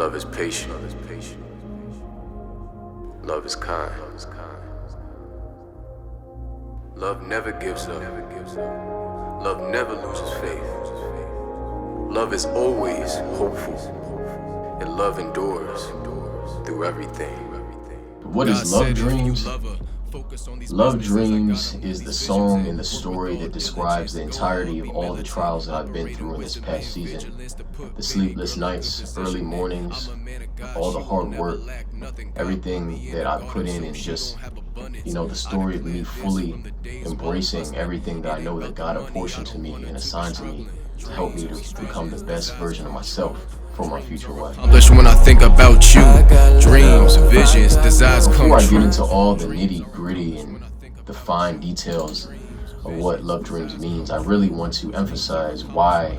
Love is patient. Love is kind. Love never gives up. Love never loses faith. Love is always hopeful. And love endures through everything. What is Love Dreams? Love Dreams is the song and the story that describes the entirety of all the trials that I've been through in this past season. The sleepless nights, early mornings, all the hard work, everything that I put in, and just, the story of me fully embracing everything that I know that God apportioned to me and assigned to me to help me to become the best version of myself for my future life. When I think about you, dreams, visions, desires come true. Before I get into all the nitty-gritty and the fine details of what Love Dreams means, I really want to emphasize why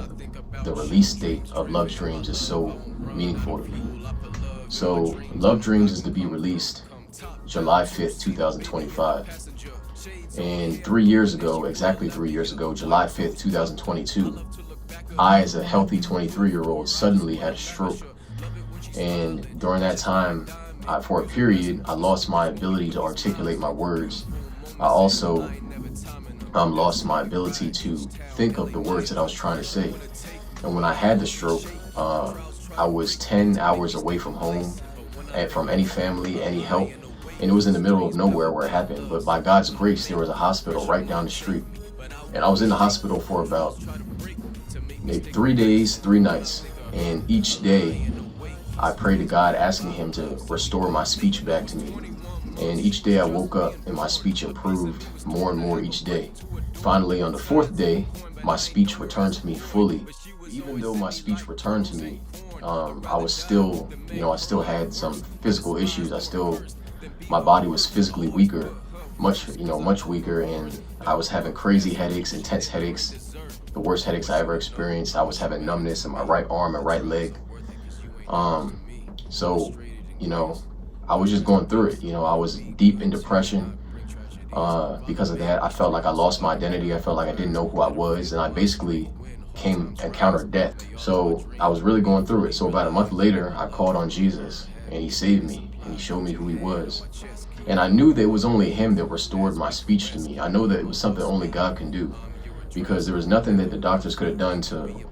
the release date of Love Dreams is so meaningful to me. So, Love Dreams is to be released July 5th, 2025. And 3 years ago, exactly 3 years ago, July 5th, 2022, I, as a healthy 23-year-old, suddenly had a stroke. And during that time, for a period, I lost my ability to articulate my words. I also lost my ability to think of the words that I was trying to say. And when I had the stroke, I was 10 hours away from home, and from any family, any help. And it was in the middle of nowhere where it happened. But by God's grace, there was a hospital right down the street. And I was in the hospital for about maybe 3 days, 3 nights. And each day, I prayed to God, asking Him to restore my speech back to me. And each day I woke up and my speech improved more and more each day. Finally, on the 4th day, my speech returned to me fully. Even though my speech returned to me, I was still, I still had some physical issues. My body was physically weaker, much weaker, and I was having crazy headaches, intense headaches, the worst headaches I ever experienced. I was having numbness in my right arm and right leg. So, I was just going through it. I was deep in depression. Because of that, I felt like I lost my identity. I felt like I didn't know who I was, and I basically encountered death. So I was really going through it. So about a month later, I called on Jesus, and He saved me, and He showed me who He was. And I knew that it was only Him that restored my speech to me. I know that it was something only God can do, because there was nothing that the doctors could have done to,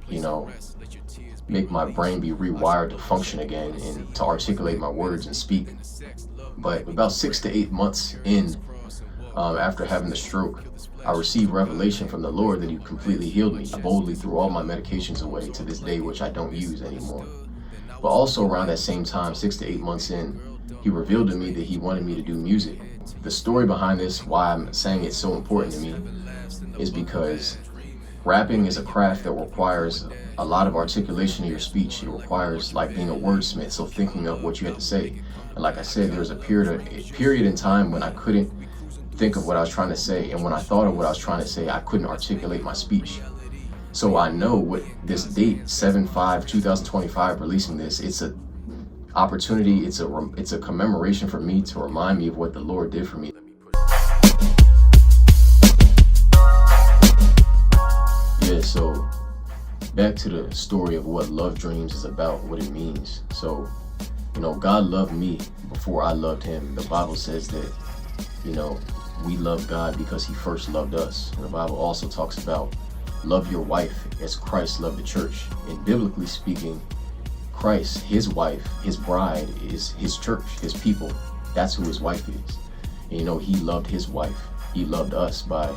make my brain be rewired to function again and to articulate my words and speak. But about 6 to 8 months in, after having the stroke, I received revelation from the Lord that He completely healed me. I boldly threw all my medications away to this day, which I don't use anymore. But also around that same time, 6 to 8 months in, He revealed to me that He wanted me to do music. The story behind this, why I'm saying it's so important to me, is because rapping is a craft that requires a lot of articulation in your speech. It requires like being a wordsmith, so thinking of what you had to say. And like I said, there was a period in time when I couldn't think of what I was trying to say, and when I thought of what I was trying to say, I couldn't articulate my speech. So I know with this date, 7/5/2025, releasing this, it's a opportunity, it's a commemoration for me to remind me of what the Lord did for me. Yeah, so back to the story of what Love Dreams is about, what it means. So, God loved me before I loved Him. The Bible says that, we love God because He first loved us. And the Bible also talks about love your wife as Christ loved the church. And biblically speaking, Christ, His wife, His bride, is His church, His people. That's who His wife is. And He loved His wife. He loved us by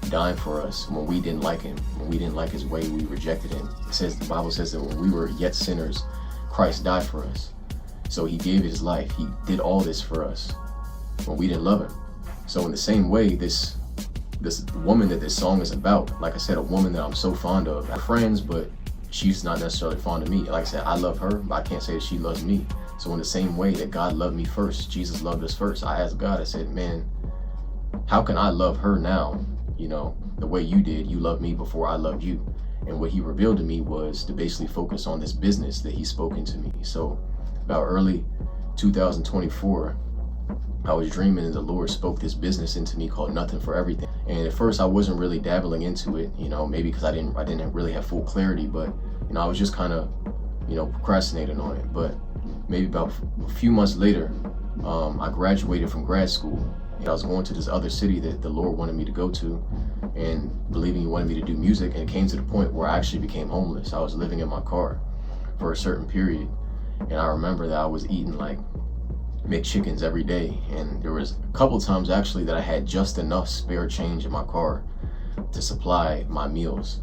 dying for us when we didn't like Him. When we didn't like His way, we rejected Him. The Bible says that when we were yet sinners, Christ died for us. So He gave His life. He did all this for us when we didn't love Him. So in the same way, this woman that this song is about, like I said, a woman that I'm so fond of. We're friends, but she's not necessarily fond of me. Like I said, I love her, but I can't say that she loves me. So in the same way that God loved me first, Jesus loved us first, I asked God, I said, man, how can I love her now? The way you did, you loved me before I loved you. And what He revealed to me was to basically focus on this business that He's spoken to me. So about early 2024, I was dreaming and the Lord spoke this business into me called Nothing for Everything. And at first I wasn't really dabbling into it, maybe because I didn't really have full clarity, but I was just kind of, procrastinating on it. But maybe about a few months later, I graduated from grad school. And I was going to this other city that the Lord wanted me to go to, and believing He wanted me to do music. And it came to the point where I actually became homeless. I was living in my car for a certain period. And I remember that I was eating like McChickens every day. And there was a couple times actually that I had just enough spare change in my car to supply my meals.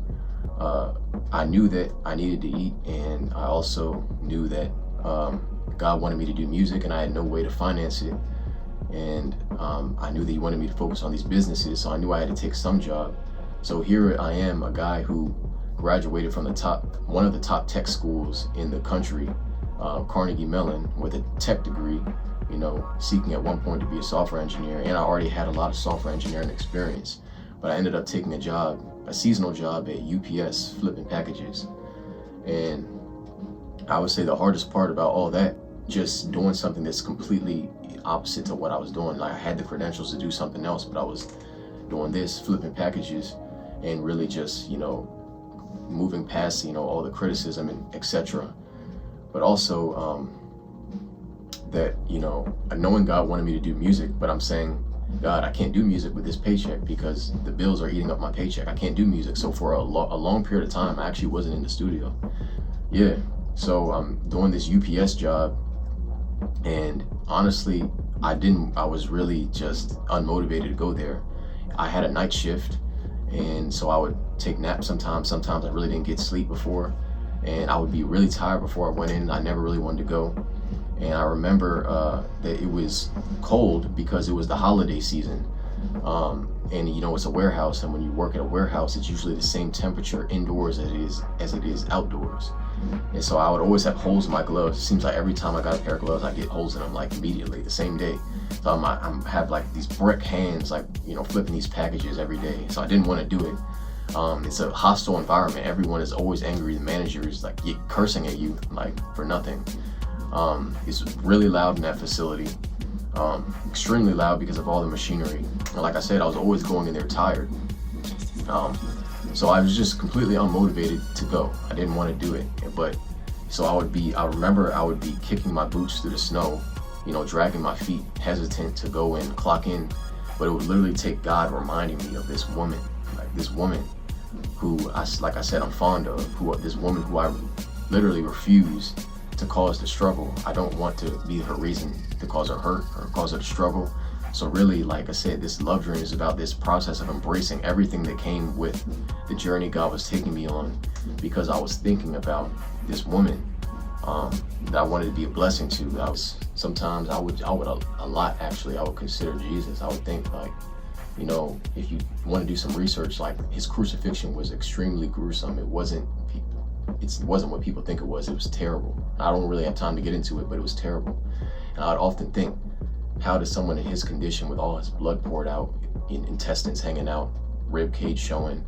I knew that I needed to eat, and I also knew that God wanted me to do music, and I had no way to finance it. And I knew that He wanted me to focus on these businesses, so I knew I had to take some job. So here I am, a guy who graduated from one of the top tech schools in the country, Carnegie Mellon, with a tech degree, seeking at one point to be a software engineer. And I already had a lot of software engineering experience, but I ended up taking a seasonal job at UPS, flipping packages. And I would say the hardest part about all that, just doing something that's completely opposite to what I was doing. Like, I had the credentials to do something else, but I was doing this, flipping packages, and really just, moving past, all the criticism and etc. But also that, knowing God wanted me to do music, but I'm saying, God, I can't do music with this paycheck because the bills are eating up my paycheck. I can't do music. So for a long period of time, I actually wasn't in the studio. Yeah. So I'm doing this UPS job, and honestly, I was really just unmotivated to go there. I had a night shift, and so I would take naps sometimes. Sometimes I really didn't get sleep before, and I would be really tired before I went in. I never really wanted to go. And I remember that it was cold because it was the holiday season. And it's a warehouse, and when you work at a warehouse, it's usually the same temperature indoors as it is outdoors. And so I would always have holes in my gloves. It seems like every time I got a pair of gloves, I get holes in them like immediately, the same day. So I have like these brick hands, like, flipping these packages every day. So I didn't want to do it. It's a hostile environment. Everyone is always angry. The manager is like cursing at you like for nothing. It's really loud in that facility. Extremely loud because of all the machinery. And like I said, I was always going in there tired. So I was just completely unmotivated to go. I didn't want to do it. But so I remember I would be kicking my boots through the snow, dragging my feet, hesitant to go and clock in. But it would literally take God reminding me of this woman who like I said, I'm fond of, this woman who I literally refuse to cause the struggle. I don't want to be her reason to cause her hurt or cause her to struggle. So really, like I said, this love dream is about this process of embracing everything that came with the journey God was taking me on, because I was thinking about this woman that I wanted to be a blessing to. Sometimes I would a lot actually, I would consider Jesus. I would think like, if you want to do some research, like his crucifixion was extremely gruesome. It wasn't what people think it was. It was terrible. I don't really have time to get into it, but it was terrible. And I'd often think, how does someone in his condition, with all his blood poured out, intestines hanging out, rib cage showing,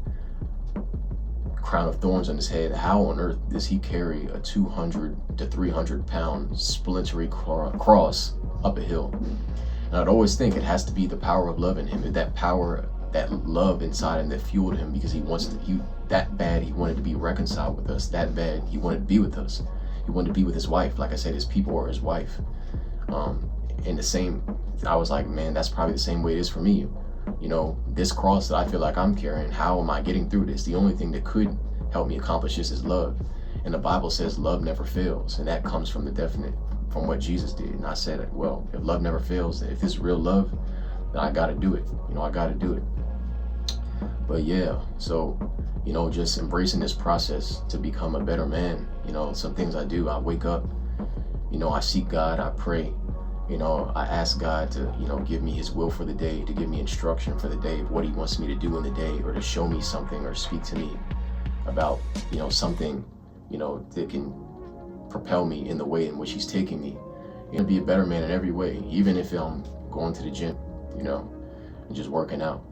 crown of thorns on his head, how on earth does he carry a 200 to 300 pound splintery cross up a hill? And I'd always think it has to be the power of love in him, that power, that love inside him that fueled him, because he that bad he wanted to be reconciled with us, that bad he wanted to be with us. He wanted to be with his wife. Like I said, his people are his wife. And I was like, man, that's probably the same way it is for me. This cross that I feel like I'm carrying, how am I getting through this? The only thing that could help me accomplish this is love. And the Bible says love never fails. And that comes from from what Jesus did. And I said, well, if love never fails, if it's real love, then I gotta do it. I gotta do it. But yeah, so, just embracing this process to become a better man. Some things I do, I wake up, I seek God, I pray. I ask God to, give me his will for the day, to give me instruction for the day of what he wants me to do in the day, or to show me something or speak to me about, something, that can propel me in the way in which he's taking me. Be a better man in every way, even if I'm going to the gym, and just working out.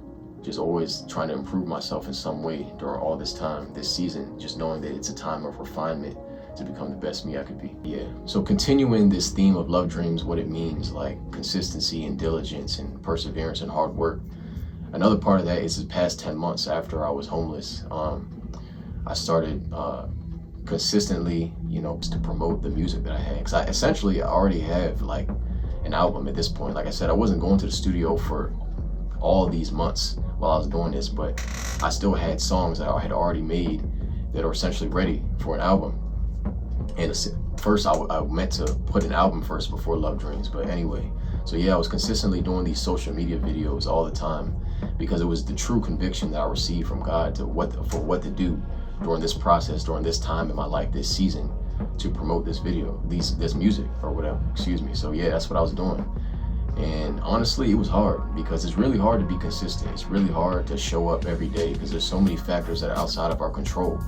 Just always trying to improve myself in some way during all this time, this season, just knowing that it's a time of refinement to become the best me I could be. Yeah. So continuing this theme of love dreams, what it means, like consistency and diligence and perseverance and hard work. Another part of that is the past 10 months after I was homeless, I started consistently, just to promote the music that I had. Because I essentially already have like an album at this point. Like I said, I wasn't going to the studio for all these months while I was doing this, but I still had songs that I had already made that are essentially ready for an album. And first I meant to put an album first before Love Dreams, but anyway. So yeah, I was consistently doing these social media videos all the time because it was the true conviction that I received from God for what to do during this process, during this time in my life, this season, to promote this this music or whatever, excuse me. So yeah, that's what I was doing. And honestly, it was hard because it's really hard to be consistent. It's really hard to show up every day because there's so many factors that are outside of our control.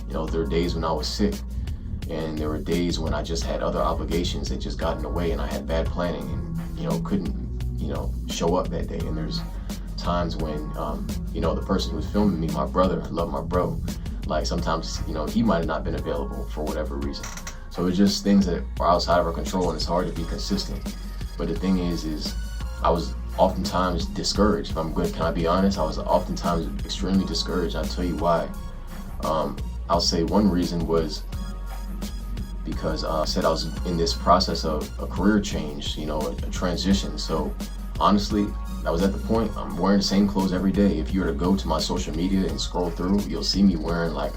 There were days when I was sick, and there were days when I just had other obligations that just got in the way, and I had bad planning and, couldn't, show up that day. And there's times when, the person who was filming me, my brother, I love my bro, like sometimes, he might have not been available for whatever reason. So it's just things that are outside of our control, and it's hard to be consistent. But the thing is I was oftentimes discouraged. If I'm good, can I be honest? I was oftentimes extremely discouraged. I'll tell you why. I'll say one reason was because I said I was in this process of a career change, a transition. So honestly, I was at the point, I'm wearing the same clothes every day. If you were to go to my social media and scroll through, you'll see me wearing like,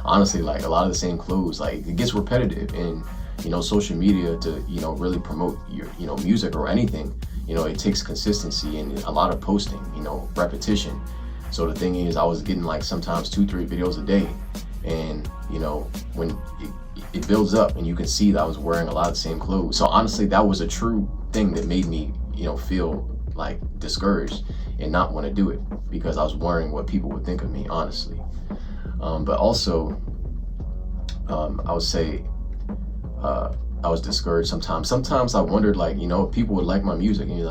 honestly, like a lot of the same clothes. Like it gets repetitive, and social media to, really promote your, music or anything, it takes consistency and a lot of posting, repetition. So the thing is, I was getting like sometimes 2-3 videos a day, and, when it builds up and you can see that I was wearing a lot of the same clothes. So honestly, that was a true thing that made me, feel like discouraged and not want to do it because I was worrying what people would think of me, honestly. But also, I would say, I was discouraged sometimes. Sometimes I wondered, like, if people would like my music, and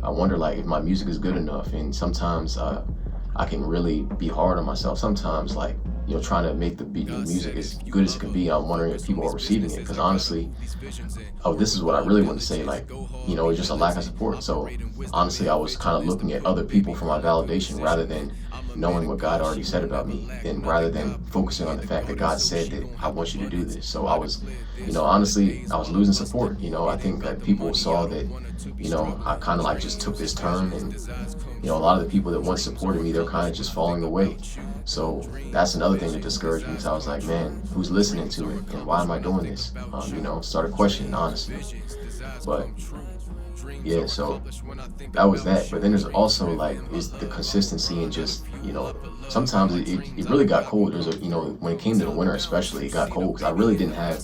I wonder like if my music is good enough. And sometimes I can really be hard on myself. Sometimes, like, trying to make the music as good as it can be, I'm wondering if people are receiving it. Because honestly, this is what I really want to say, like, it's just a lack of support. So honestly, I was kind of looking at other people for my validation rather than knowing what God already said about me, and rather than focusing on the fact that God said that I want you to do this. So I was, honestly, I was losing support. I think that people saw that, I kind of like just took this turn, and, a lot of the people that once supported me, they're kind of just falling away. So that's another thing that discouraged me, because I was like, man, who's listening to it, and why am I doing this? Started questioning, honestly. But yeah, so that was that. But then there's also like is the consistency, and just, sometimes it really got cold. There's when it came to the winter especially, it got cold because I really didn't have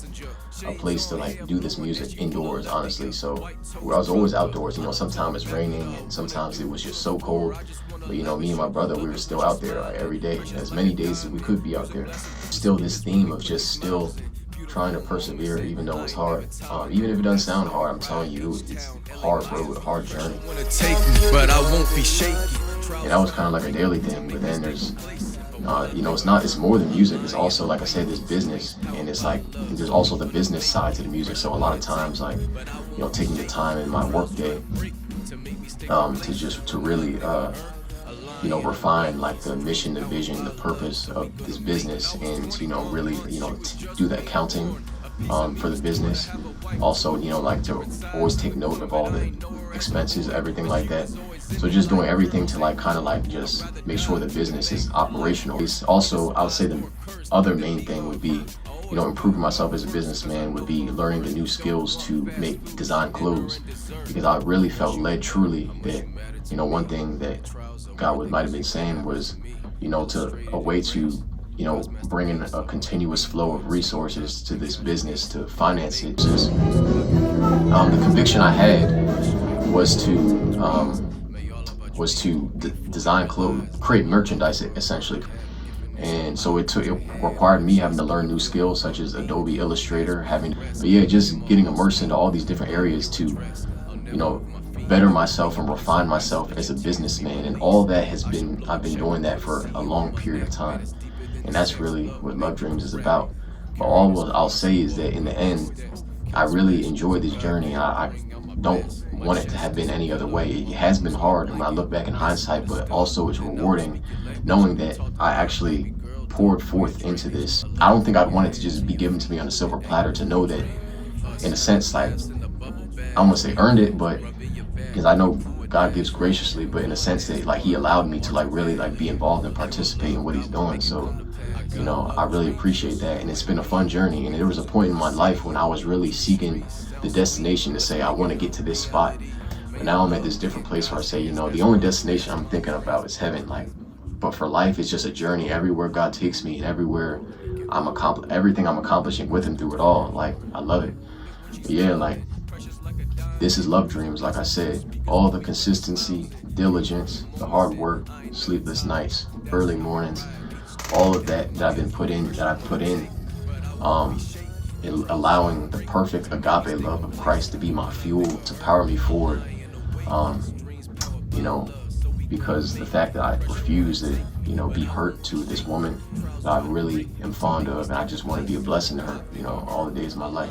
a place to like do this music indoors, honestly. So I was always outdoors. Sometimes it's raining and sometimes it was just so cold. But me and my brother, we were still out there like every day, as many days as we could be out there. Still this theme of just still trying to persevere, even though it's hard. Even if it doesn't sound hard, I'm telling you, it's hard road, a hard journey. And that was kind of like a daily thing. But then there's, it's more than music. It's also, like I said, this business, and it's like there's also the business side to the music. So a lot of times, like, taking the time in my work day to really refine like the mission, the vision, the purpose of this business, and really do the accounting for the business. Also, like to always take note of all the expenses, everything like that. So just doing everything to like kind of like just make sure the business is operational. Also, I would say the other main thing would be, improving myself as a businessman, would be learning the new skills to design clothes, because I really felt led truly that, one thing that God might have been saying was, a way to, bring in a continuous flow of resources to this business to finance it. The conviction I had was to design clothes, create merchandise essentially. And so it required me having to learn new skills such as Adobe Illustrator, just getting immersed into all these different areas to, better myself and refine myself as a businessman. And all that I've been doing that for a long period of time. And that's really what Love Dreams is about. But all I'll say is that in the end, I really enjoyed this journey. I don't want it to have been any other way. It has been hard when I look back in hindsight, but also it's rewarding knowing that I actually poured forth into this. I don't think I'd want it to just be given to me on a silver platter, to know that, in a sense, like, I don't want to say earned it, but because I know God gives graciously, but in a sense that, like, he allowed me to, like, really, like, be involved and participate in what he's doing. So, you know, I really appreciate that, and it's been a fun journey. And there was a point in my life when I was really seeking the destination to say, I want to get to this spot. But now I'm at this different place where I say, you know, the only destination I'm thinking about is heaven. Like, but for life, it's just a journey. Everywhere God takes me, and everywhere everything I'm accomplishing with him through it all. Like, I love it. But yeah, like, this is Love Dreams. Like I said, all the consistency, diligence, the hard work, sleepless nights, early mornings, all of that I've put in, allowing the perfect agape love of Christ to be my fuel, to power me forward. You know, because the fact that I refuse to, you know, be hurt to this woman that I really am fond of, and I just want to be a blessing to her, you know, all the days of my life.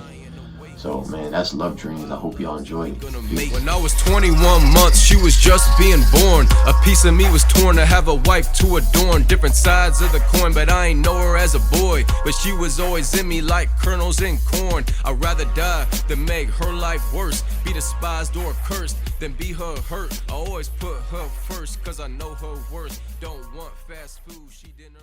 So, man, that's Love Dreams. I hope y'all enjoy it. When I was 21 months, she was just being born. A piece of me was torn to have a wife to adorn. Different sides of the coin, but I ain't know her as a boy. But she was always in me like kernels in corn. I'd rather die than make her life worse, be despised or cursed than be her hurt. I always put her first, cause I know her worth. Don't want fast food, she didn't